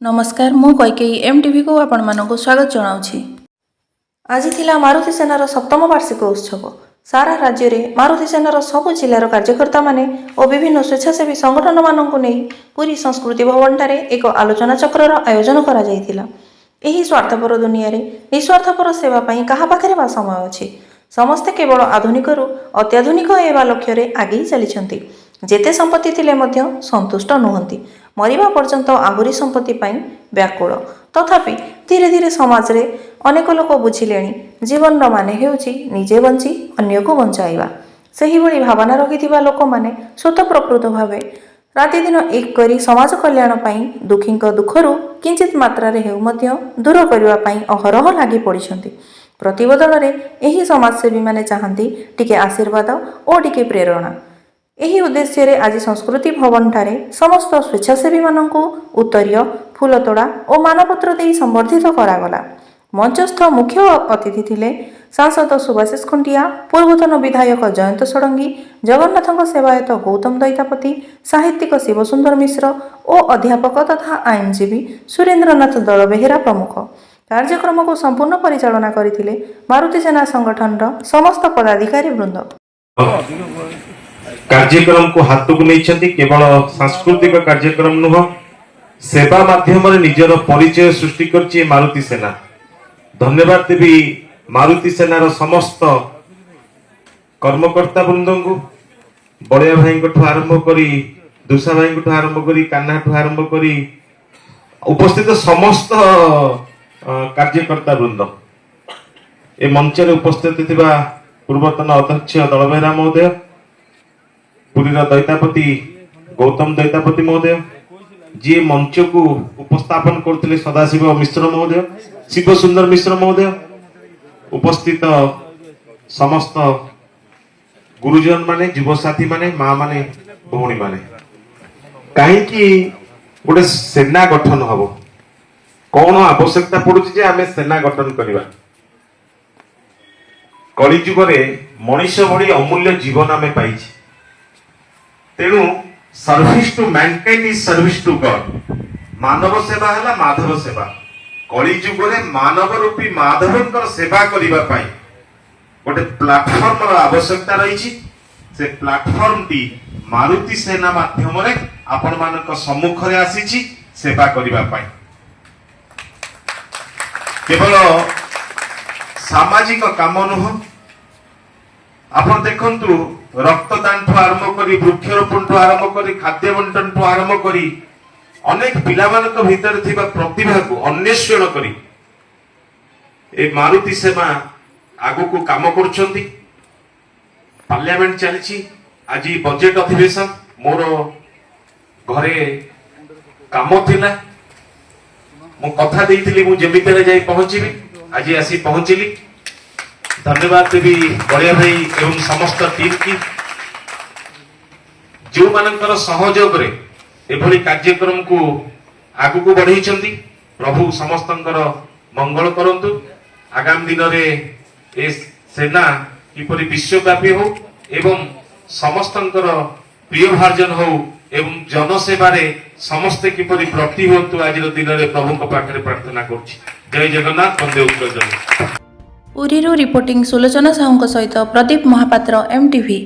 नमस्कार मु कैकेयी एमटीवी को आपण मानक स्वागत जनाऊँगी। आज थिला मारुति सेनार सप्तम वार्षिक उत्सव। सारा राज्य में मारुति सेनार सबु जिलार कार्यकर्ता माने और विभिन्न स्वेच्छासेवी संगठन मानक नहीं पुरी संस्कृति भवन ठारे एक आलोचना चक्र आयोजन करा जायतिला। एही स्वार्थपर दुनिया रे निस्वार्थपर सेवा पई कहा पाखरे बा समय अछि। समस्ते केवल आधुनिक रु अत्याधुनिक हेबा लक्ष्य रे आगे चली जेते संपत्ति थिले मध्य संतुष्ट नुहंती मरिबा पर्यंत आहुरी संपत्ति पाई व्याकुल। तथापि धीरे धीरे समाज रे अनेक लोक बुझिलेनी जीवन माने हेउची निजे बंची अन्य को बंचाइबा। सही भली भावना रखिथिबा लोक माने स्वतःप्रकृत भावे राति दिन एक करी समाज कल्याण पाई दुखींक दुखरु किंचित मात्रा रे हेउ मध्य दूर करबा पाई अहरह लागि पड़िछंती। प्रतिबदल रे एही समाजसेवी माने चाहंती टिके आशीर्वाद और टिके प्रेरणा। एही उद्देश्य रे आज संस्कृति भवन ठारे समस्त स्वेच्छासेवी मानंकु उत्तरीय फूलतोड़ा और मानपत्र देई संबर्धित करागला। मंचस्थ मुख्य अतिथि थिले सांसद सुभाषिष खुंटिया, पूर्वतन विधायक जयंत षडंगी, जगन्नाथଙ୍କ सेवायत गौतम दैतापति, साहित्यिक शिवसुंदर मिश्र और अध्यापक तथा आईनजीवी सुरेंद्रनाथ दलबेहेरा प्रमुख। कार्यक्रम को संपूर्ण परिचालना करथिले मारुति सेना संगठन समस्त पदाधिकारी वृंद। कार्यक्रम को हाथ को नहीं केवल सांस्कृतिक कार्यक्रम नुह सेवा माध्यम निजर परिचय सृष्टि कर मारुति सेना। धन्यवाद देवी मारुति सेनार समस्त कर्मकर्ता वृंद को बड़िया भाई आरंभ करी दुसा भाई आरंभ करी कान्हा आरंभ करी उपस्थित समस्त कार्यकर्ता वृंद ए मंच उपस्थित थिबा पूर्वतन अध्यक्ष दलबेहरा महोदय, पुरी दैतापति गौतम दैतापति महोदय, जी मंच को उपस्थापन करते सदाशिव मिश्र महोदय, शिवसुंदर मिश्र महोदय, उपस्थित समस्त गुरुजन माने, युवसाथी माने, माँ माने, भौणी माने, कहीं गोटे सेना गठन हम कौन आवश्यकता पड़ुछि जे आमे सेना गठन करबा। कलिजुग रे मनुष भली अमूल्य जीवन आमे पाइछि, तेणु service to mankind is service to God. मानव सेवा है माधव सेवा। कलिजुग रे मानव रूपी माधवंकर सेवा करिबा पाई गोटे प्लेटफॉर्म आवश्यकता रही। से प्लेटफॉर्म टी मारुति सेना माध्यम रे आपण मानक सम्मुख रे आसीछि सेवा करिबा पाई। केवल सामाजिक काम नुह, आपण देखंतु रक्तदान ठू आरंभ करी वृक्षरोपण ठू आरंभ करी खाद्य बंटन ठू आरंभ करी अनेक पिलामानक भीतर थिबा प्रतिभा को अन्वेषण करी ए मारुति सेना आगु को काम करुछंती। पार्लियामेंट चलछि, आज बजेट अधिवेशन मोर घरे काम थिला, मु कथा देइथिली मु जेमितेरे जाई पहुंचीबी, आज आसी पहुंचली। धन्यवाद देवी बड़िया भाई एवं समस्त टीम की जो मानकर सहयोग रे एभली कार्यक्रम को आगु को बढ़ाई। प्रभु समस्तंकर मंगल करंतु। आगामी दिन रे ए सेना किपरि विश्वव्यापी हो एवं समस्तंकर प्रिय भाजन हो एवं जनसेवा रे समस्ते किपरि प्रति होतु आज दिन रे प्रभु को पाखरे प्रार्थना करछि। जय जगन्नाथ, वंदे उत्कल। पुरी रिपोर्टिंग सुलोचना साहू सहित प्रदीप महापात्र, एमटीवी।